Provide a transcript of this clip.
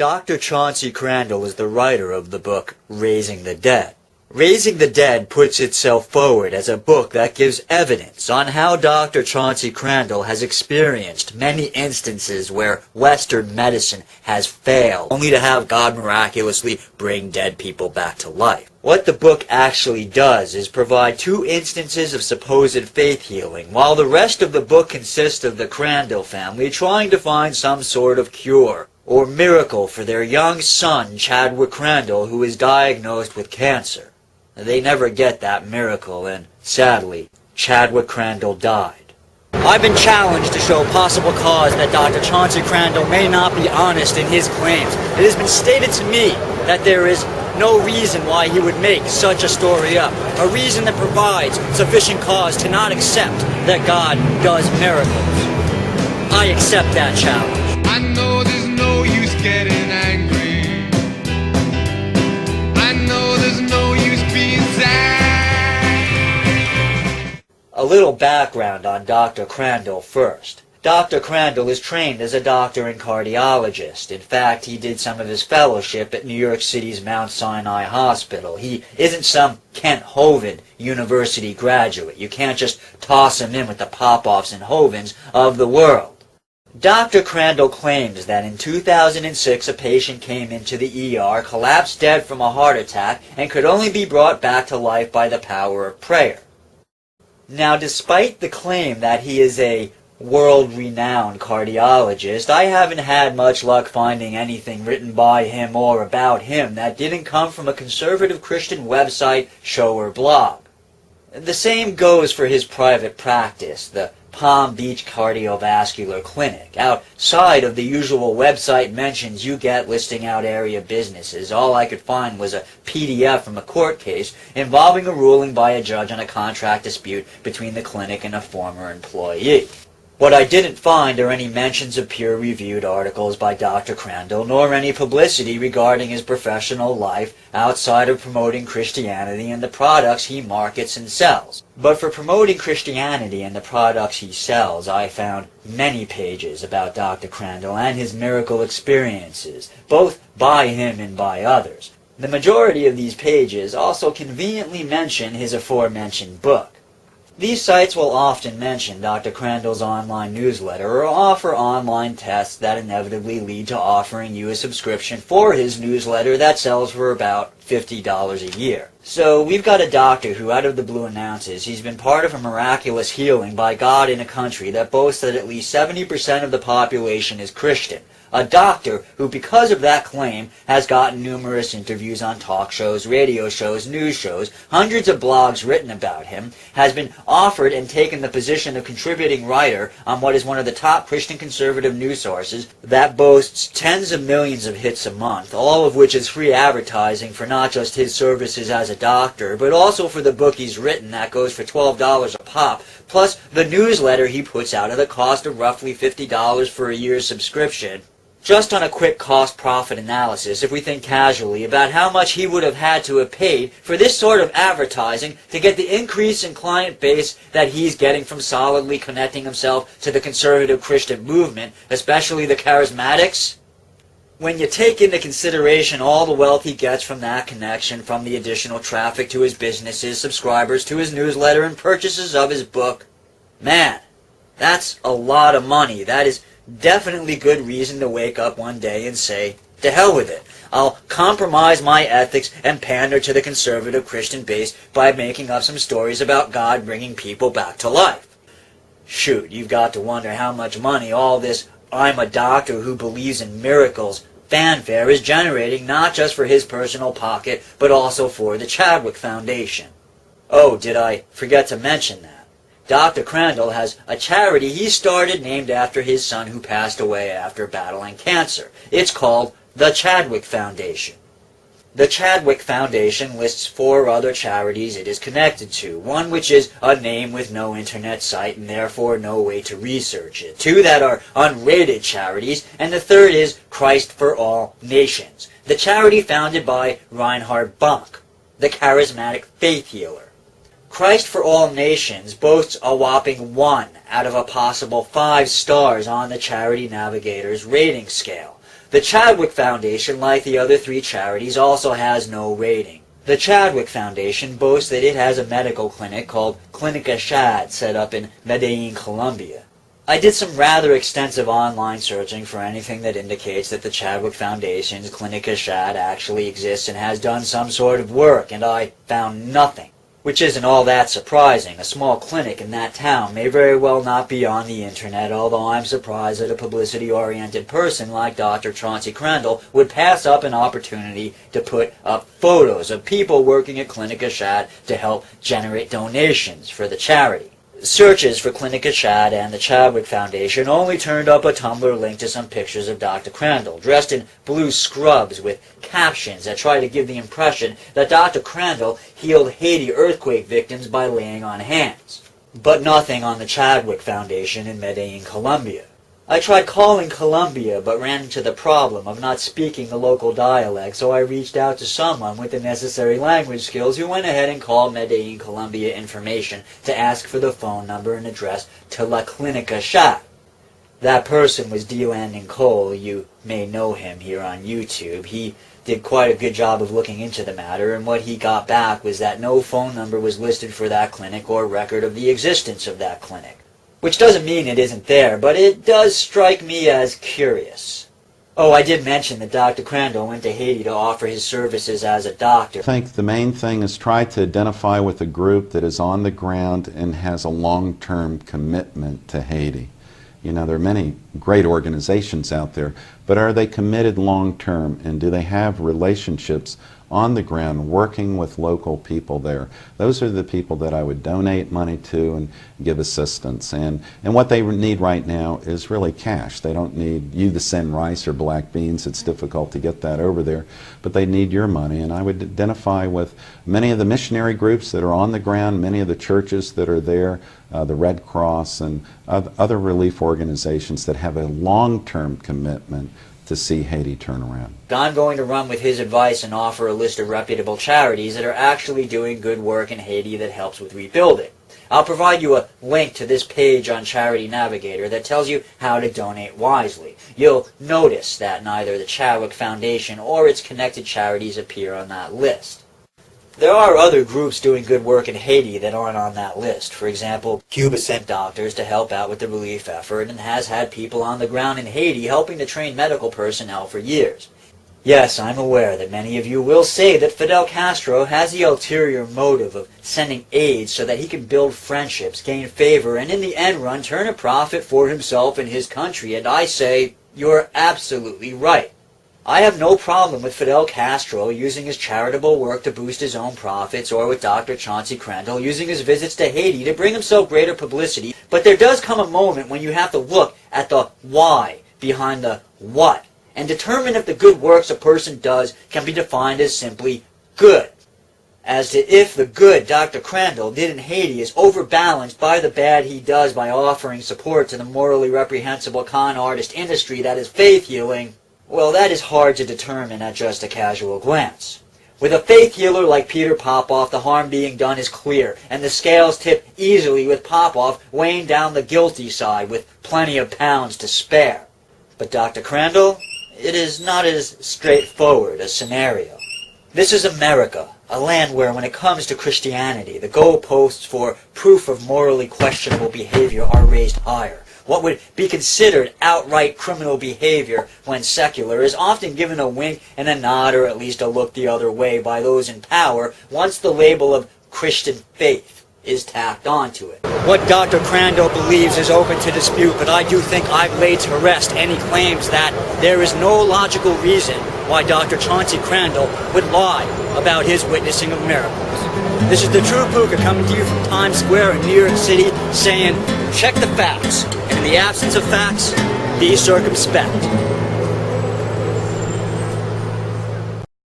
Dr. Chauncey Crandall is the writer of the book Raising the Dead. Raising the Dead puts itself forward as a book that gives evidence on how Dr. Chauncey Crandall has experienced many instances where Western medicine has failed, only to have God miraculously bring dead people back to life. What the book actually does is provide 2 instances of supposed faith healing, while the rest of the book consists of the Crandall family trying to find some sort of cure or miracle for their young son, Chadwick Crandall, who is diagnosed with cancer. They never get that miracle, and sadly, Chadwick Crandall died. I've been challenged to show possible cause that Dr. Chauncey Crandall may not be honest in his claims. It has been stated to me that there is no reason why he would make such a story up, a reason that provides sufficient cause to not accept that God does miracles. I accept that challenge. I know there's no use getting angry. I know there's no use being sad. A little background on Dr. Crandall first. Dr. Crandall is trained as a doctor and cardiologist. In fact, he did some of his fellowship at New York City's Mount Sinai Hospital. He isn't some Kent Hovind University graduate. You can't just toss him in with the Popoffs and Hovinds of the world. Dr. Crandall claims that in 2006 a patient came into the ER, collapsed dead from a heart attack, and could only be brought back to life by the power of prayer. Now, despite the claim that he is a world-renowned cardiologist, I haven't had much luck finding anything written by him or about him that didn't come from a conservative Christian website, show, or blog. The same goes for his private practice, the Palm Beach Cardiovascular Clinic. Outside of the usual website mentions you get listing out area businesses, all I could find was a PDF from a court case involving a ruling by a judge on a contract dispute between the clinic and a former employee. What I didn't find are any mentions of peer-reviewed articles by Dr. Crandall, nor any publicity regarding his professional life outside of promoting Christianity and the products he markets and sells. But for promoting Christianity and the products he sells, I found many pages about Dr. Crandall and his miracle experiences, both by him and by others. The majority of these pages also conveniently mention his aforementioned book. These sites will often mention Dr. Crandall's online newsletter or offer online tests that inevitably lead to offering you a subscription for his newsletter that sells for about $50 a year. So we've got a doctor who out of the blue announces he's been part of a miraculous healing by God in a country that boasts that at least 70% of the population is Christian. A doctor who, because of that claim, has gotten numerous interviews on talk shows, radio shows, news shows, hundreds of blogs written about him, has been offered and taken the position of contributing writer on what is one of the top Christian conservative news sources that boasts tens of millions of hits a month, all of which is free advertising for not just his services as a doctor, but also for the book he's written that goes for $12 a pop, plus the newsletter he puts out at a cost of roughly $50 for a year's subscription. Just on a quick cost-profit analysis, if we think casually about how much he would have had to have paid for this sort of advertising to get the increase in client base that he's getting from solidly connecting himself to the conservative Christian movement, especially the charismatics, when you take into consideration all the wealth he gets from that connection, from the additional traffic to his businesses, subscribers to his newsletter, and purchases of his book, man, that's a lot of money. That is definitely good reason to wake up one day and say, to hell with it. I'll compromise my ethics and pander to the conservative Christian base by making up some stories about God bringing people back to life. Shoot, you've got to wonder how much money all this "I'm a doctor who believes in miracles" fanfare is generating, not just for his personal pocket, but also for the Chadwick Foundation. Oh, did I forget to mention that? Dr. Crandall has a charity he started named after his son who passed away after battling cancer. It's called the Chadwick Foundation. The Chadwick Foundation lists 4 other charities it is connected to, one which is a name with no internet site and therefore no way to research it, 2 that are unrated charities, and the third is Christ for All Nations, the charity founded by Reinhard Bonk, the charismatic faith healer. Christ for All Nations boasts a whopping 1 out of a possible 5 stars on the Charity Navigator's rating scale. The Chadwick Foundation, like the other three charities, also has no rating. The Chadwick Foundation boasts that it has a medical clinic called Clinica Shad set up in Medellin, Colombia. I did some rather extensive online searching for anything that indicates that the Chadwick Foundation's Clinica Shad actually exists and has done some sort of work, and I found nothing. Which isn't all that surprising. A small clinic in that town may very well not be on the internet, although I'm surprised that a publicity-oriented person like Dr. Chauncey Crandall would pass up an opportunity to put up photos of people working at Clinica Shad to help generate donations for the charity. Searches for Clinica Shad and the Chadwick Foundation only turned up a Tumblr link to some pictures of Dr. Crandall, dressed in blue scrubs with captions that try to give the impression that Dr. Crandall healed Haiti earthquake victims by laying on hands. But nothing on the Chadwick Foundation in Medellin, Colombia. I tried calling Colombia, but ran into the problem of not speaking the local dialect, so I reached out to someone with the necessary language skills who went ahead and called Medellin, Colombia information to ask for the phone number and address to La Clinica Shad. That person was D. Cole. You may know him here on YouTube. He did quite a good job of looking into the matter, and what he got back was that no phone number was listed for that clinic or record of the existence of that clinic. Which doesn't mean it isn't there, but it does strike me as curious. Oh, I did mention that Dr. Crandall went to Haiti to offer his services as a doctor. I think the main thing is try to identify with a group that is on the ground and has a long-term commitment to Haiti. You know, there are many great organizations out there, but are they committed long-term, and do they have relationships on the ground working with local people there? Those are the people that I would donate money to and give assistance. And what they need right now is really cash. They don't need you to send rice or black beans. It's difficult to get that over there, but they need your money. And I would identify with many of the missionary groups that are on the ground, many of the churches that are there, the Red Cross and other relief organizations that have a long-term commitment to see Haiti turn around. I'm going to run with his advice and offer a list of reputable charities that are actually doing good work in Haiti that helps with rebuilding. I'll provide you a link to this page on Charity Navigator that tells you how to donate wisely. You'll notice that neither the Chadwick Foundation or its connected charities appear on that list. There are other groups doing good work in Haiti that aren't on that list. For example, Cuba sent doctors to help out with the relief effort and has had people on the ground in Haiti helping to train medical personnel for years. Yes, I'm aware that many of you will say that Fidel Castro has the ulterior motive of sending aid so that he can build friendships, gain favor, and in the end run turn a profit for himself and his country, and I say, you're absolutely right. I have no problem with Fidel Castro using his charitable work to boost his own profits, or with Dr. Chauncey Crandall using his visits to Haiti to bring himself greater publicity, but there does come a moment when you have to look at the why behind the what, and determine if the good works a person does can be defined as simply good. As to if the good Dr. Crandall did in Haiti is overbalanced by the bad he does by offering support to the morally reprehensible con artist industry that is faith healing, well, that is hard to determine at just a casual glance. With a faith healer like Peter Popoff, the harm being done is clear, and the scales tip easily with Popoff weighing down the guilty side with plenty of pounds to spare. But Dr. Crandall, it is not as straightforward a scenario. This is America, a land where, when it comes to Christianity, the goalposts for proof of morally questionable behavior are raised higher. What would be considered outright criminal behavior when secular is often given a wink and a nod, or at least a look the other way, by those in power once the label of Christian faith is tacked onto it. What Dr. Crandall believes is open to dispute, but I do think I've laid to rest any claims that there is no logical reason why Dr. Chauncey Crandall would lie about his witnessing of miracles. This is the True Pooka coming to you from Times Square in New York City, saying, check the facts, and in the absence of facts, be circumspect.